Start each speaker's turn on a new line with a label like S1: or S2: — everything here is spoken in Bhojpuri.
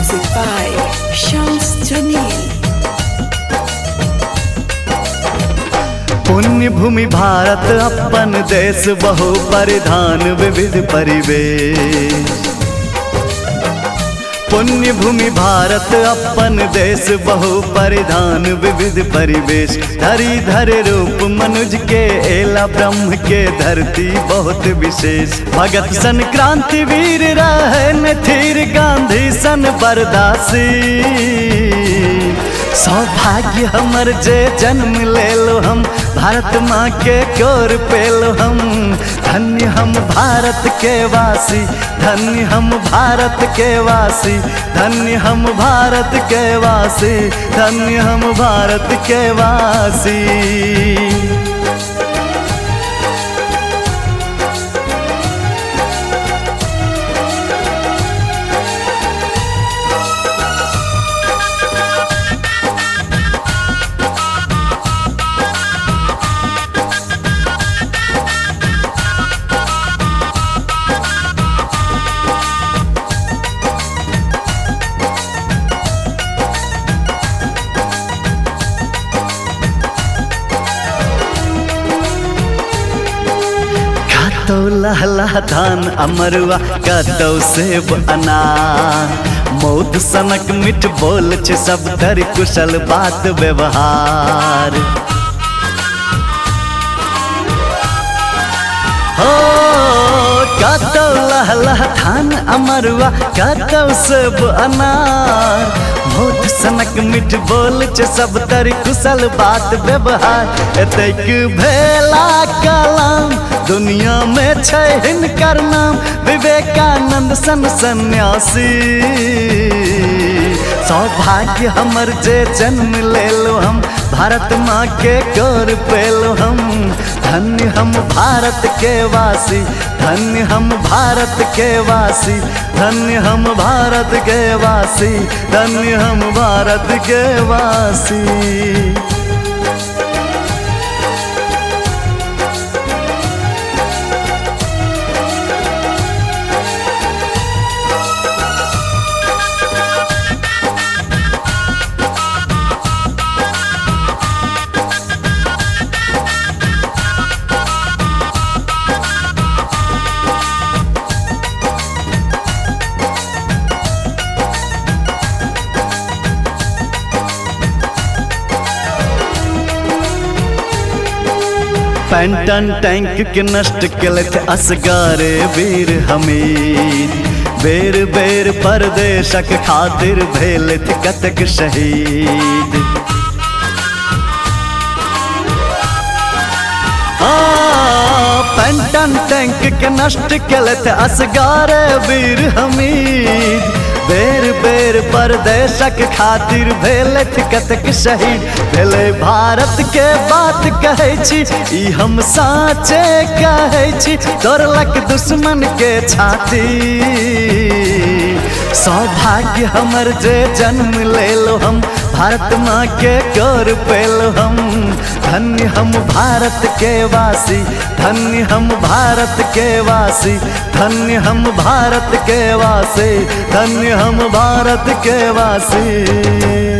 S1: Music by Shams Jamil.
S2: पुण्य भूमि भारत अपन देश, बहु परिधान विविध परिवेश। पुण्य भूमि भारत अपन देश, बहु परिधान विविध परिवेश। धरी धर रूप मनुज के, एला ब्रह्म के धरती बहुत विशेष। भगत सन क्रांति वीर रहे न थीर, गांधी सन बरदासी। सौभाग्य हमर जे जन्म ले लो हम, भारत माँ के कोर पे लो हम। धन्य हम भारत के वासी, धन्य हम भारत के वासी, धन्य हम भारत के वासी, धन्य हम भारत के वासी। कतौ लहला धान अमरुआ, कतौ सेब अनार। मौध सनक मिठ बोल छै, सब धर कुशल बात व्यवहार। हो कतौ लहला धान अमरुआ, कतौ सेब अनार। मौध सनक मिठ बोल छै, सब तर कुशल बात व्यवहार। एतेक भेला कलम दुनिया में छै हिनकर नाम, विवेकानंद सन सन्यासी। सौभाग्य हमर जे जन्म ले लो हम, भारत माँ के कोर पे लो हम। धन्य हम भारत के वासी, धन्य हम भारत के वासी, धन्य हम भारत के वासी, धन्य हम भारत के वासी। पैंटन टैंक के नष्ट केलथ असगारे वीर हमीर। बेर बेर परदेशक खातिर भेलथ कतक शहीद। पैंटन टैंक के नष्ट केलथ असगारे वीर हमीर। बेर बेर परदेशक खातिर भेलथ कतक शहीद। भेले भारत के बात कहै छी, ई हम साचे कहै छी। तोड़लक दुश्मन के छाती। सौभाग्य हमर जे जन्म ले लो हम, भारत माँ के कोर पे लो हम। धन्य हम भारत के वासी, धन्य हम भारत के वासी, धन्य हम भारत के वासी, धन्य हम भारत के वासी।